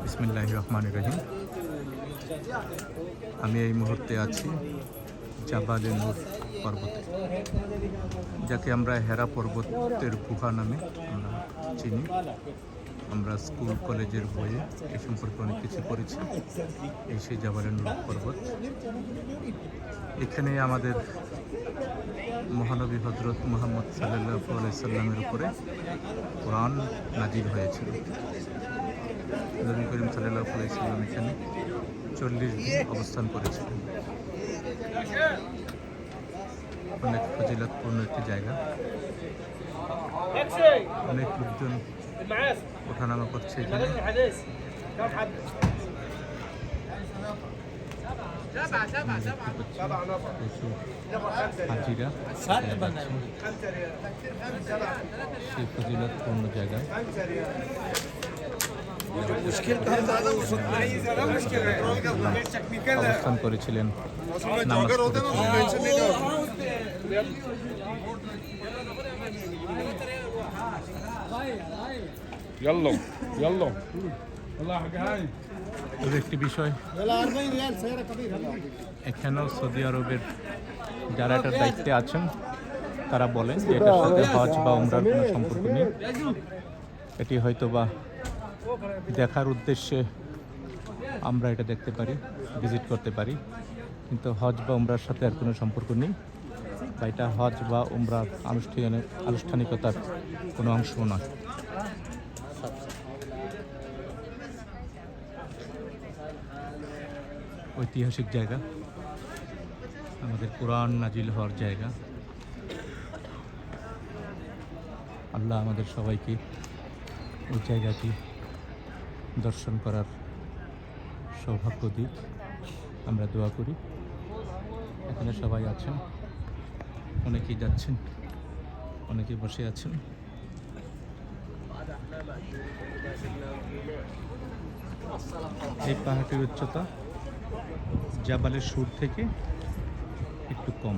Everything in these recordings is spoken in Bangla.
বিসমিল্লাহির রহমানির রহিম। আমি এই মুহূর্তে আছি জাবালে নূর পর্বতে, যাকে আমরা হেরা পর্বতের গুহা নামে আমরা চিনি। আমরা স্কুল কলেজের বইয়ে এ সম্পর্কে অনেক কিছু পড়েছি। এই সেই জাবালে নূর পর্বত। এখানে আমাদের মহানবী হজরত মুহাম্মদ সাল্লাল্লাহু আলাইহি সাল্লামের উপরে কোরআন নাজিল হয়েছিল। নবী করিম সাল্লাল্লাহু আলাইহি সাল্লাম এখানে 40 দিন অবস্থান করেছিলেন। অনেক ফজিলতপূর্ণ একটি জায়গা। অনেক লোকজন ওঠানামা করছে এখানে। হাজিরা সেই ফজিলতপূর্ণ জায়গায় অবস্থান করেছিলেন, নামাজ পড়েছিলেন। একটি বিষয়, এখানেও সৌদি আরবের যারা এটার দায়িত্বে আছেন তারা বলেন যে এটার সাথে হজ বা উমরার কোনো সম্পর্ক নেই। এটি হয়তো বা দেখার উদ্দেশ্যে আমরা এটা দেখতে পারি, ভিজিট করতে পারি, কিন্তু হজ বা উমরার সাথে আর কোনো সম্পর্ক নেই, বা এটা হজ বা উমরার আনুষ্ঠানিকতার কোনো অংশ না। ঐতিহাসিক জায়গা, আমাদের কোরআন নাজিল হওয়ার জায়গা। আল্লাহ আমাদের সবাইকে ওই জায়গাটি দর্শন করার সৌভাগ্য দিক, আমরা দোয়া করি। এখানে সবাই আছেন, অনেকেই যাচ্ছেন, অনেকেই বসে আছেন। এই পাহাড়টির উচ্চতা জাবালের সুর থেকে একটু কম,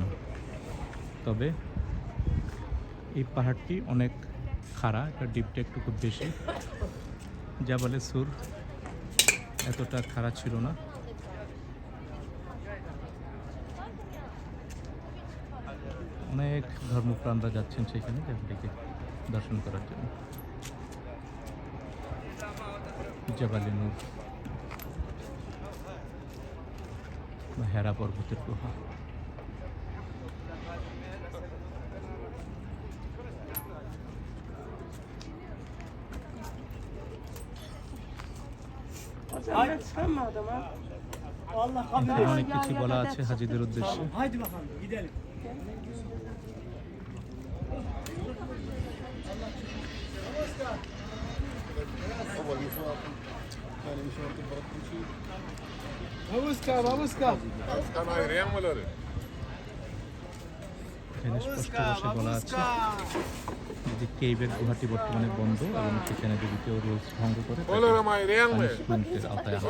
তবে এই পাহাড়টি অনেক খাড়া, এটা ডিপটা একটু খুব বেশি। জাবালের সুর এতটা খাড়া ছিল না। অনেক ধর্মপ্রাণরা যাচ্ছেন সেখানে জায়গাটিকে দর্শন করার জন্য। জাবালে নূর বা হেরা পর্বতের গুহা। অনেক কিছু বলা আছে হাজিদের উদ্দেশ্যে। এখানে স্পষ্ট ভাষায় বলা আছে যে কেইবের গুহাটি বর্তমানে বন্ধ এবং সেখানে যদি কেউ রুলস ভঙ্গ করে পানিশমেন্টের আওতায় আসে।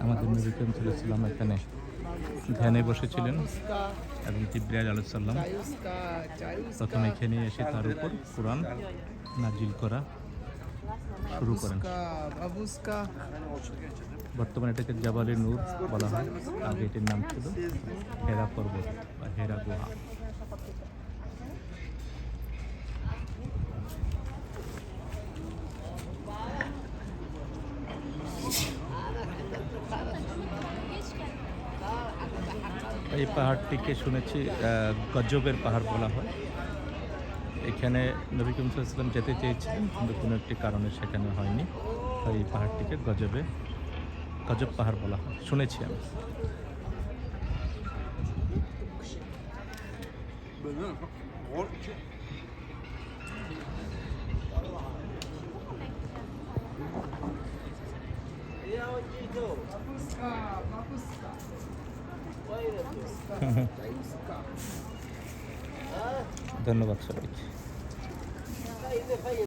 আমাদের নবী করিম সাল্লাল্লাহু আলাইহি ওয়াসাল্লাম এখানে ধ্যানে বসেছিলেন এবং জিবরাইল আলাইহিস সালাম প্রথমে এখানে এসে তার উপর কোরআন নাজিল করা শুরু করেন। বর্তমানে এটাকে জাবালে নূর বলা হয়, আগে এটির নাম ছিল হেরা পর্বত বা হেরা গুহা। এই পাহাড়টিকে শুনেছি গজবের পাহাড় বলা হয়। এখানে নবী করিম সাল্লাল্লাহু আলাইহি ওয়াসাল্লাম যেতে চেয়েছিলেন, কিন্তু কোনো একটি কারণে সেখানে হয়নি। এই পাহাড়টিকে গজব পাহাড় বলা হয়, শুনেছি আমি। ধন্যবাদ সবাইকে।